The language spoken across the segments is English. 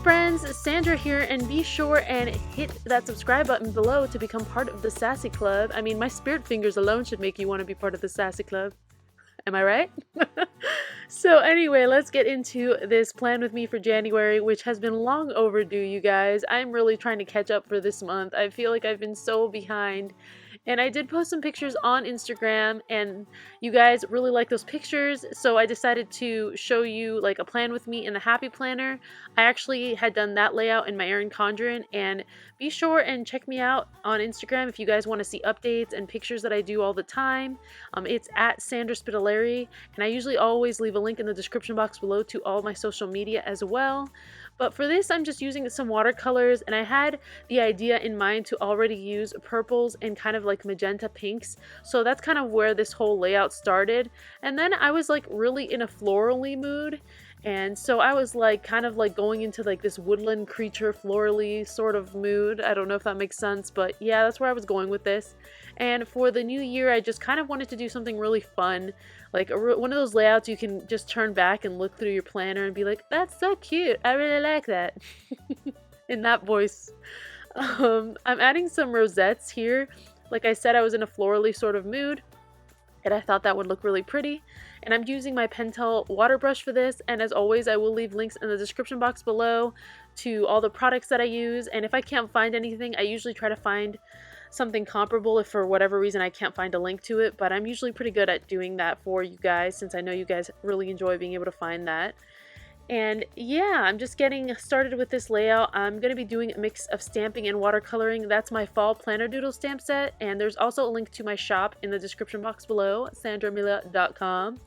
friends, Sandra here, and be sure and hit that subscribe button below to become part of the Sassy Club. I mean, my spirit fingers alone should make you want to be part of the Sassy Club. Am I right? So anyway, let's get into this plan with me for January, which has been long overdue, you guys. I'm really trying to catch up for this month. I feel like I've been so behind. And I did post some pictures on Instagram, and you guys really like those pictures, so I decided to show you like a plan with me in the Happy Planner. I actually had done that layout in my Erin Condren, and be sure and check me out on Instagram if you guys want to see updates and pictures that I do all the time. It's at Sandra.Spitaleri, and I usually always leave a link in the description box below to all my social media as well. But for this, I'm just using some watercolors, and I had the idea in mind to already use purples and kind of like magenta pinks. So that's kind of where this whole layout started. And then I was like really in a florally mood. And so I was like kind of like going into like this woodland creature florally sort of mood. I don't know if that makes sense, but yeah, that's where I was going with this. And for the new year, I just kind of wanted to do something really fun, like one of those layouts you can just turn back and look through your planner and be like, that's so cute, I really like that. In that voice. I'm adding some rosettes here. Like I said, I was in a florally sort of mood, and I thought that would look really pretty. And I'm using my Pentel water brush for this, and as always, I will leave links in the description box below to all the products that I use. And if I can't find anything, I usually try to find something comparable if for whatever reason I can't find a link to it, but I'm usually pretty good at doing that for you guys, since I know you guys really enjoy being able to find that. And yeah, I'm just getting started with this layout. I'm going to be doing a mix of stamping and watercoloring. That's my fall planner doodle stamp set, and there's also a link to my shop in the description box below, sandramila.com.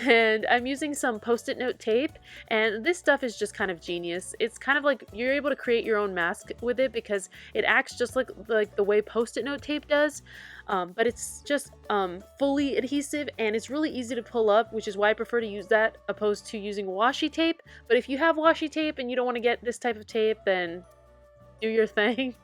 And I'm using some post-it note tape, and this stuff is just kind of genius. It's kind of like you're able to create your own mask with it because it acts just like the way post-it note tape does, but it's just fully adhesive, and it's really easy to pull up, which is why I prefer to use that opposed to using washi tape. But if you have washi tape and you don't want to get this type of tape, then do your thing.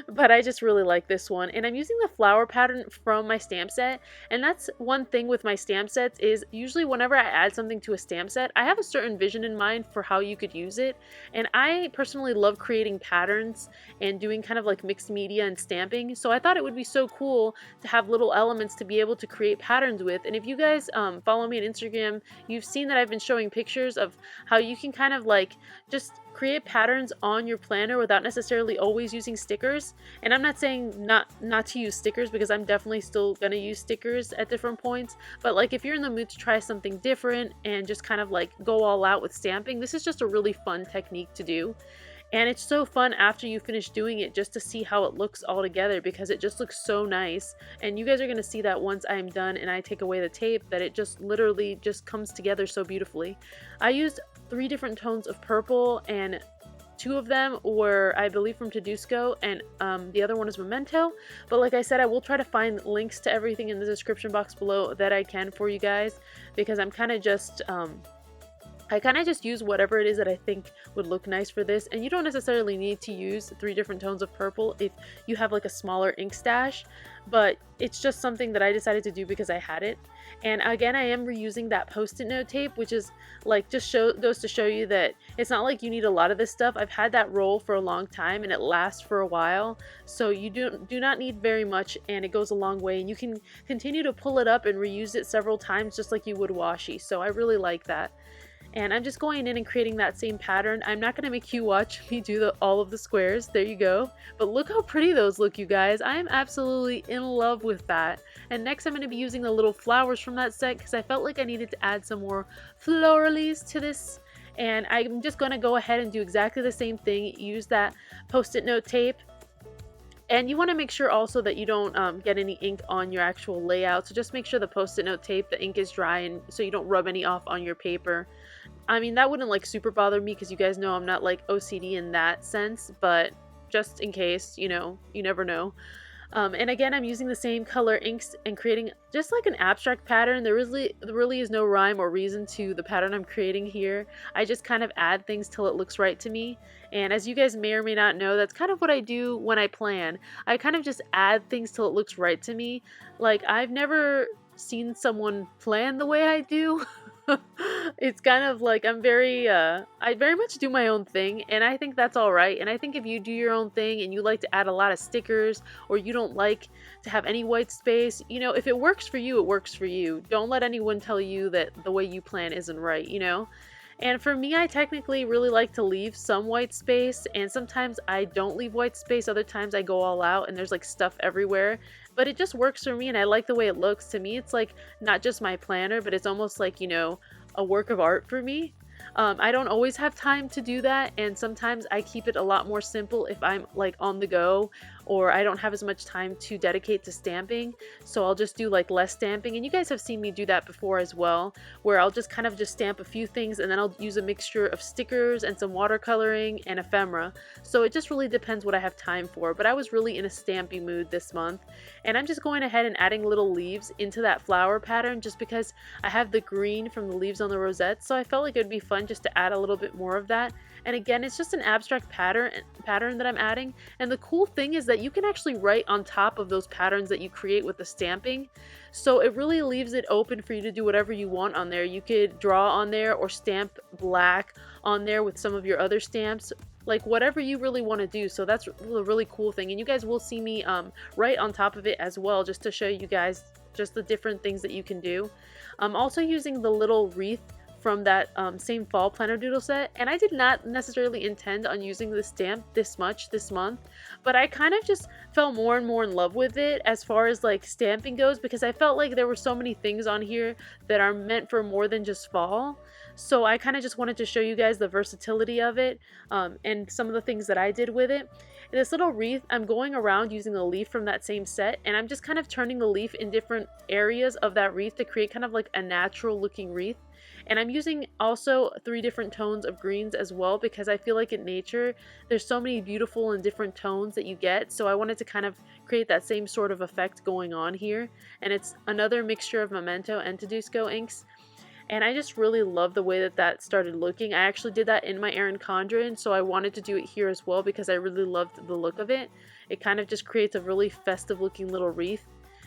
But I just really like this one, and I'm using the flower pattern from my stamp set. And that's one thing with my stamp sets, is usually whenever I add something to a stamp set, I have a certain vision in mind for how you could use it. And I personally love creating patterns and doing kind of like mixed media and stamping, so I thought it would be so cool to have little elements to be able to create patterns with. And if you guys follow me on Instagram, you've seen that I've been showing pictures of how you can kind of like just create patterns on your planner without necessarily always using stickers. And I'm not saying not to use stickers, because I'm definitely still gonna use stickers at different points, but like if you're in the mood to try something different and just kind of like go all out with stamping, this is just a really fun technique to do. And it's so fun after you finish doing it just to see how it looks all together, because it just looks so nice. And you guys are going to see that once I'm done and I take away the tape, that it just literally just comes together so beautifully. I used 3 different tones of purple, and 2 of them were, I believe, from Tedusco, and the other one is Memento. But like I said, I will try to find links to everything in the description box below that I can for you guys, because I'm kind of just I kind of just use whatever it is that I think would look nice for this. And you don't necessarily need to use 3 different tones of purple if you have like a smaller ink stash, but it's just something that I decided to do because I had it. And again, I am reusing that post-it note tape, which is like just goes to show you that it's not like you need a lot of this stuff. I've had that roll for a long time and it lasts for a while, so you do not need very much, and it goes a long way, and you can continue to pull it up and reuse it several times just like you would washi. So I really like that. And I'm just going in and creating that same pattern. I'm not going to make you watch me do all of the squares. There you go. But look how pretty those look, you guys. I am absolutely in love with that. And next I'm going to be using the little flowers from that set, because I felt like I needed to add some more floralies to this. And I'm just going to go ahead and do exactly the same thing. Use that post-it note tape. And you want to make sure also that you don't get any ink on your actual layout. So just make sure the post-it note tape, the ink is dry, and so you don't rub any off on your paper. I mean, that wouldn't like super bother me, because you guys know I'm not like OCD in that sense, but just in case, you know, you never know. And again, I'm using the same color inks and creating just like an abstract pattern. There really is no rhyme or reason to the pattern I'm creating here. I just kind of add things till it looks right to me. And as you guys may or may not know, that's kind of what I do when I plan. I kind of just add things till it looks right to me. Like, I've never seen someone plan the way I do. It's kind of like I very much do my own thing, and I think that's all right. And I think if you do your own thing and you like to add a lot of stickers, or you don't like to have any white space, you know, if it works for you, it works for you. Don't let anyone tell you that the way you plan isn't right, you know? And for me, I technically really like to leave some white space, and sometimes I don't leave white space. Other times I go all out and there's like stuff everywhere. But it just works for me, and I like the way it looks. To me, it's like not just my planner, but it's almost like, you know, a work of art for me. I don't always have time to do that, and sometimes I keep it a lot more simple if I'm like on the go, or I don't have as much time to dedicate to stamping. So I'll just do like less stamping, and you guys have seen me do that before as well, where I'll just kind of just stamp a few things, and then I'll use a mixture of stickers and some watercoloring and ephemera. So it just really depends what I have time for, but I was really in a stampy mood this month, and I'm just going ahead and adding little leaves into that flower pattern just because I have the green from the leaves on the rosette, so I felt like it would be fun just to add a little bit more of that. And again, it's just an abstract pattern that I'm adding, and the cool thing is that you can actually write on top of those patterns that you create with the stamping, so it really leaves it open for you to do whatever you want on there. You could draw on there or stamp black on there with some of your other stamps, like whatever you really want to do. So that's a really cool thing, and you guys will see me write on top of it as well, just to show you guys just the different things that you can do. I'm also using the little wreath from that same fall planner doodle set, and I did not necessarily intend on using the stamp this much this month, but I kind of just fell more and more in love with it as far as like stamping goes, because I felt like there were so many things on here that are meant for more than just fall. So I kind of just wanted to show you guys the versatility of it, and some of the things that I did with it. In this little wreath, I'm going around using a leaf from that same set, and I'm just kind of turning the leaf in different areas of that wreath to create kind of like a natural looking wreath. And I'm using also 3 different tones of greens as well, because I feel like in nature there's so many beautiful and different tones that you get, so I wanted to kind of create that same sort of effect going on here. And it's another mixture of Memento and Tedusco inks, and I just really love the way that that started looking. I actually did that in my Erin Condren, so I wanted to do it here as well because I really loved the look of it. It kind of just creates a really festive looking little wreath,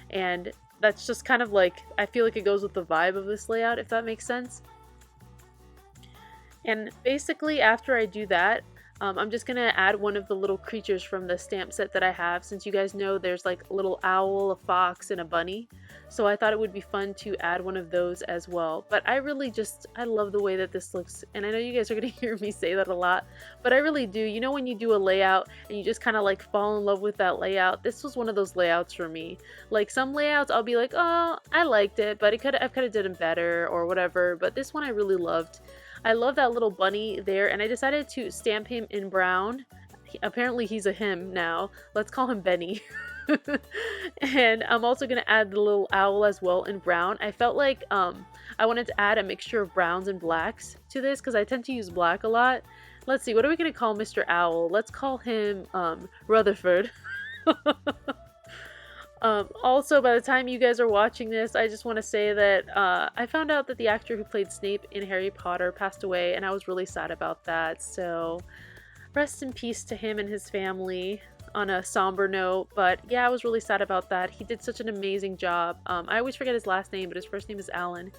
and that's just kind of like, I feel like it goes with the vibe of this layout, if that makes sense. And basically after I do that, I'm just gonna add one of the little creatures from the stamp set that I have, since you guys know there's like a little owl, a fox, and a bunny. So I thought it would be fun to add one of those as well. But I love the way that this looks, and I know you guys are gonna hear me say that a lot, but I really do. You know, when you do a layout and you just kind of like fall in love with that layout, this was one of those layouts for me. Like some layouts I'll be like, oh, I liked it, but I could have done it better or whatever, but this one I really loved. I love that little bunny there, and I decided to stamp him in brown. Apparently he's a him now. Let's call him Benny. And I'm also going to add the little owl as well in brown. I felt like I wanted to add a mixture of browns and blacks to this because I tend to use black a lot. Let's see, what are we going to call Mr. Owl? Let's call him Rutherford. Also, by the time you guys are watching this, I just want to say that I found out that the actor who played Snape in Harry Potter passed away, and I was really sad about that. So rest in peace to him and his family on a somber note. But yeah, I was really sad about that. He did such an amazing job. I always forget his last name, but his first name is Alan.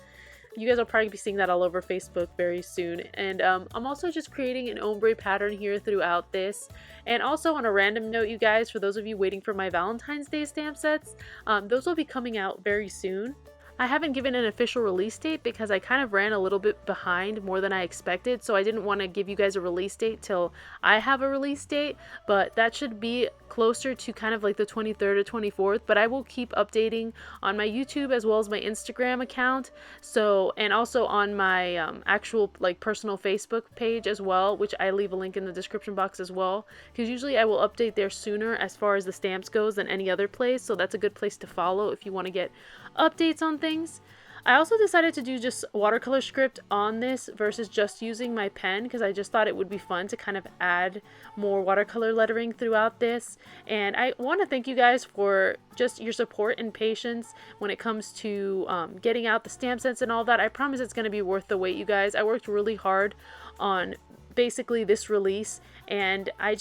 You guys will probably be seeing that all over Facebook very soon. And I'm also just creating an ombre pattern here throughout this. And also on a random note, you guys, for those of you waiting for my Valentine's Day stamp sets, those will be coming out very soon. I haven't given an official release date because I kind of ran a little bit behind more than I expected, so I didn't want to give you guys a release date till I have a release date, but that should be closer to kind of like the 23rd or 24th, but I will keep updating on my YouTube as well as my Instagram account, so, and also on my actual like personal Facebook page as well, which I leave a link in the description box as well, because usually I will update there sooner as far as the stamps goes than any other place, so that's a good place to follow if you want to get updates on things. I also decided to do just watercolor script on this versus just using my pen because I just thought it would be fun to kind of add more watercolor lettering throughout this. And I want to thank you guys for just your support and patience when it comes to getting out the stamp sets and all that. I promise it's going to be worth the wait, you guys. I worked really hard on basically this release, and I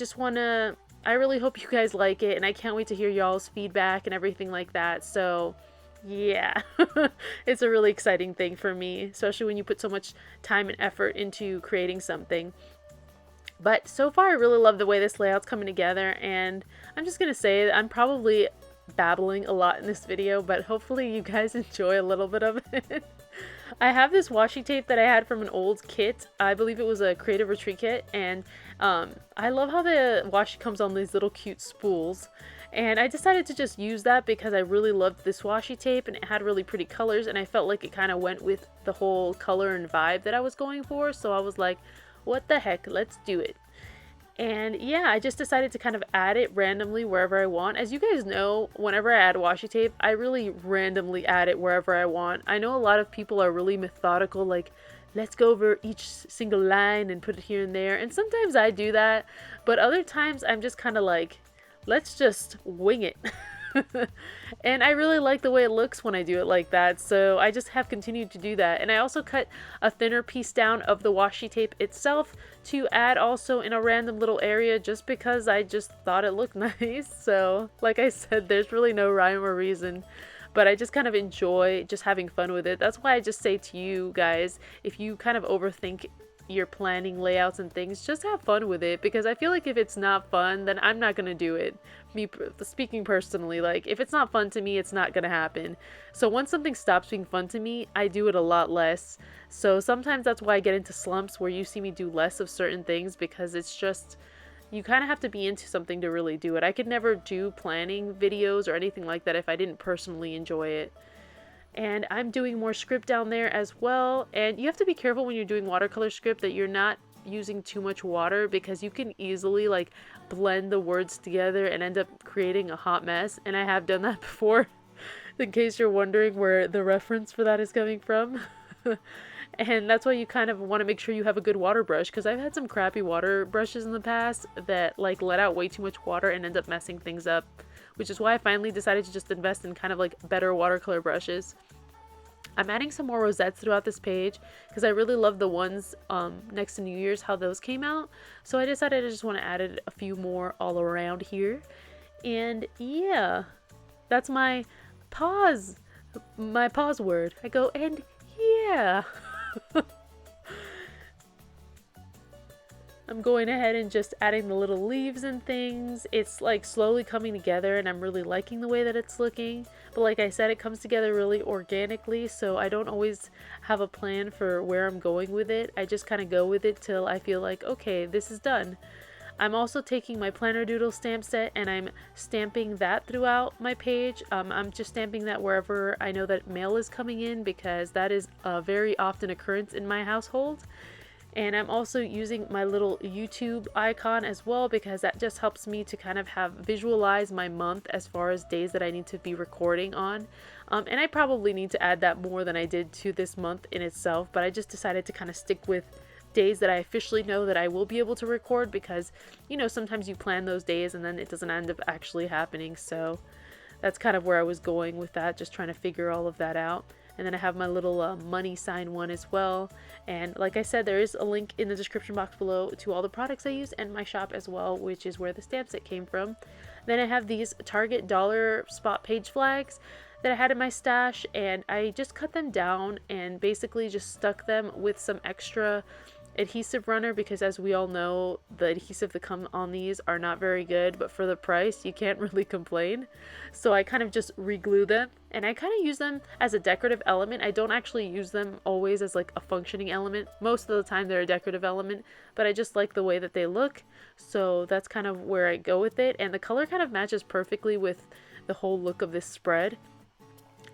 really hope you guys like it, and I can't wait to hear y'all's feedback and everything like that. So Yeah, it's a really exciting thing for me, especially when you put so much time and effort into creating something. But so far, I really love the way this layout's coming together, and I'm just gonna say I'm probably babbling a lot in this video, but hopefully you guys enjoy a little bit of it. I have this washi tape that I had from an old kit. I believe it was a Creative Retreat kit, and I love how the washi comes on these little cute spools. And I decided to just use that because I really loved this washi tape and it had really pretty colors, and I felt like it kind of went with the whole color and vibe that I was going for. So I was like, what the heck, let's do it. And yeah, I just decided to kind of add it randomly wherever I want. As you guys know, whenever I add washi tape, I really randomly add it wherever I want. I know a lot of people are really methodical, like, let's go over each single line and put it here and there. And sometimes I do that, but other times I'm just kind of like, let's just wing it. And I really like the way it looks when I do it like that, so I just have continued to do that. And I also cut a thinner piece down of the washi tape itself to add also in a random little area, just because I just thought it looked nice. So like I said, there's really no rhyme or reason, but I just kind of enjoy just having fun with it. That's why I just say to you guys, if you kind of overthink your planning layouts and things, just have fun with it, because I feel like if it's not fun, then I'm not gonna do it. Me speaking personally, like, if it's not fun to me, it's not gonna happen. So once something stops being fun to me, I do it a lot less. So sometimes that's why I get into slumps where you see me do less of certain things, because it's just, you kind of have to be into something to really do it. I could never do planning videos or anything like that if I didn't personally enjoy it. And I'm doing more script down there as well, and you have to be careful when you're doing watercolor script that you're not using too much water, because you can easily like blend the words together and end up creating a hot mess. And I have done that before, in case you're wondering where the reference for that is coming from. And that's why you kind of want to make sure you have a good water brush, because I've had some crappy water brushes in the past that like let out way too much water and end up messing things up, which is why I finally decided to just invest in kind of like better watercolor brushes. I'm adding some more rosettes throughout this page because I really love the ones next to New Year's, how those came out. So I decided I just want to add a few more all around here. And yeah, that's my pause word. I go, and yeah. I'm going ahead and just adding the little leaves and things. It's like slowly coming together, and I'm really liking the way that it's looking. But like I said, it comes together really organically, so I don't always have a plan for where I'm going with it. I just kind of go with it till I feel like, okay, this is done. I'm also taking my planner doodle stamp set and I'm stamping that throughout my page. I'm just stamping that wherever I know that mail is coming in, because that is a very often occurrence in my household. And I'm also using my little YouTube icon as well, because that just helps me to kind of visualize my month as far as days that I need to be recording on. And I probably need to add that more than I did to this month in itself, but I just decided to kind of stick with days that I officially know that I will be able to record, because, you know, sometimes you plan those days and then it doesn't end up actually happening. So that's kind of where I was going with that, just trying to figure all of that out. And then I have my little money sign one as well. And like I said, there is a link in the description box below to all the products I use and my shop as well, which is where the stamp set came from. Then I have these Target dollar spot page flags that I had in my stash, and I just cut them down and basically just stuck them with some extra adhesive runner, because as we all know, the adhesive that come on these are not very good, but for the price you can't really complain. So I kind of just re-glue them, and I kind of use them as a decorative element. I don't actually use them always as like a functioning element. Most of the time they're a decorative element, but I just like the way that they look, so that's kind of where I go with it. And the color kind of matches perfectly with the whole look of this spread.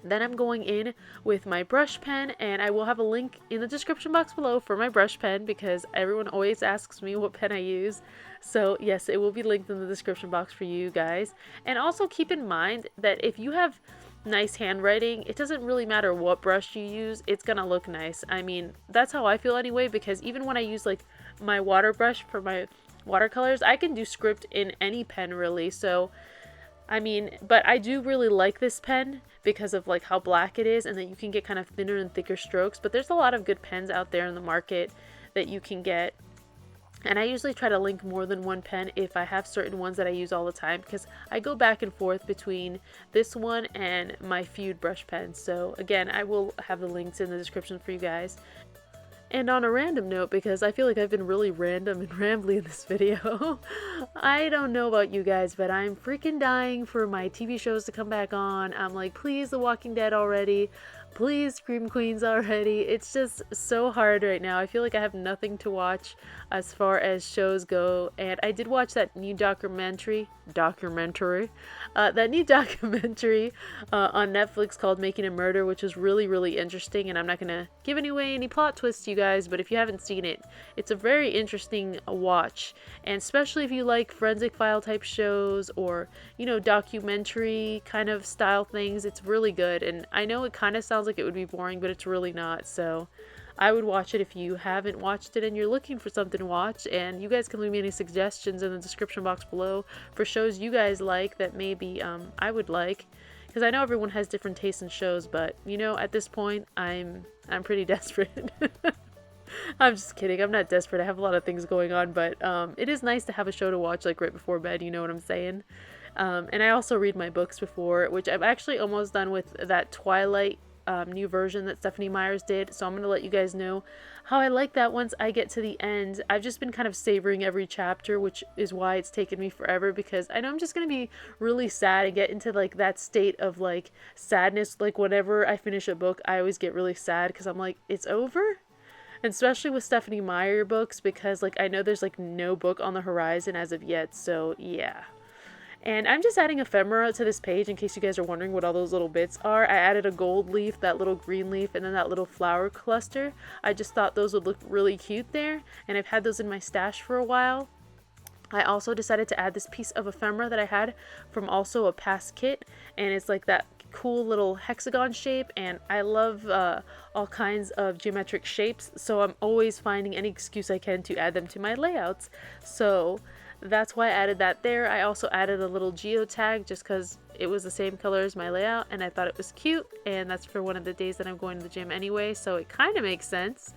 Then I'm going in with my brush pen, and I will have a link in the description box below for my brush pen, because everyone always asks me what pen I use. So yes, it will be linked in the description box for you guys. And also keep in mind that if you have nice handwriting, it doesn't really matter what brush you use, it's gonna look nice. I mean, that's how I feel anyway, because even when I use like my water brush for my watercolors, I can do script in any pen really. So I mean, but I do really like this pen because of like how black it is, and that you can get kind of thinner and thicker strokes. But there's a lot of good pens out there in the market that you can get. And I usually try to link more than one pen if I have certain ones that I use all the time, because I go back and forth between this one and my Feud brush pen. So again, I will have the links in the description for you guys. And on a random note, because I feel like I've been really random and rambly in this video, I don't know about you guys, but I'm freaking dying for my TV shows to come back on. I'm like, please, The Walking Dead already. Please, Scream Queens already. It's just so hard right now. I feel like I have nothing to watch as far as shows go. And I did watch that new documentary on Netflix called Making a Murder, which was really, really interesting. And I'm not going to give away any plot twists to you guys, but if you haven't seen it, it's a very interesting watch. And especially if you like forensic file type shows or, you know, documentary kind of style things, it's really good. And I know it kind of sounds like it would be boring, but it's really not. So I would watch it if you haven't watched it and you're looking for something to watch. And you guys can leave me any suggestions in the description box below for shows you guys like that maybe I would like, because I know everyone has different tastes in shows, but you know, at this point I'm pretty desperate. I'm just kidding. I'm not desperate. I have a lot of things going on, but it is nice to have a show to watch like right before bed, you know what I'm saying? And I also read my books before, which I'm actually almost done with that Twilight new version that Stephanie Meyers did, so I'm going to let you guys know how I like that once I get to the end. I've just been kind of savoring every chapter, which is why it's taken me forever, because I know I'm just going to be really sad and get into like that state of like sadness. Like whenever I finish a book, I always get really sad because I'm like, it's over? And especially with Stephanie Meyer books, because like I know there's like no book on the horizon as of yet, so yeah. And I'm just adding ephemera to this page in case you guys are wondering what all those little bits are. I added a gold leaf, that little green leaf, and then that little flower cluster. I just thought those would look really cute there, and I've had those in my stash for a while. I also decided to add this piece of ephemera that I had from also a past kit, and it's like that cool little hexagon shape, and I love all kinds of geometric shapes, so I'm always finding any excuse I can to add them to my layouts. So that's why I added that there. I also added a little geotag just because it was the same color as my layout and I thought it was cute, and that's for one of the days that I'm going to the gym anyway, so it kind of makes sense.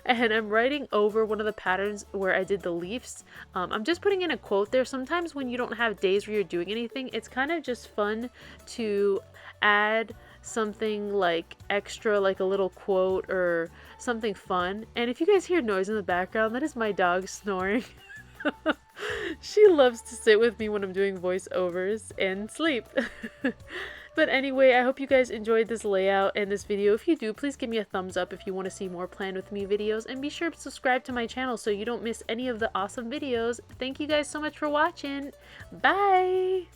And I'm writing over one of the patterns where I did the leaves. I'm just putting in a quote there. Sometimes when you don't have days where you're doing anything, it's kind of just fun to add something like extra, like a little quote or something fun. And if you guys hear noise in the background, that is my dog snoring. She loves to sit with me when I'm doing voiceovers and sleep. But anyway, I hope you guys enjoyed this layout and this video. If you do, please give me a thumbs up if you want to see more Plan With Me videos, and be sure to subscribe to my channel so you don't miss any of the awesome videos. Thank you guys so much for watching. Bye!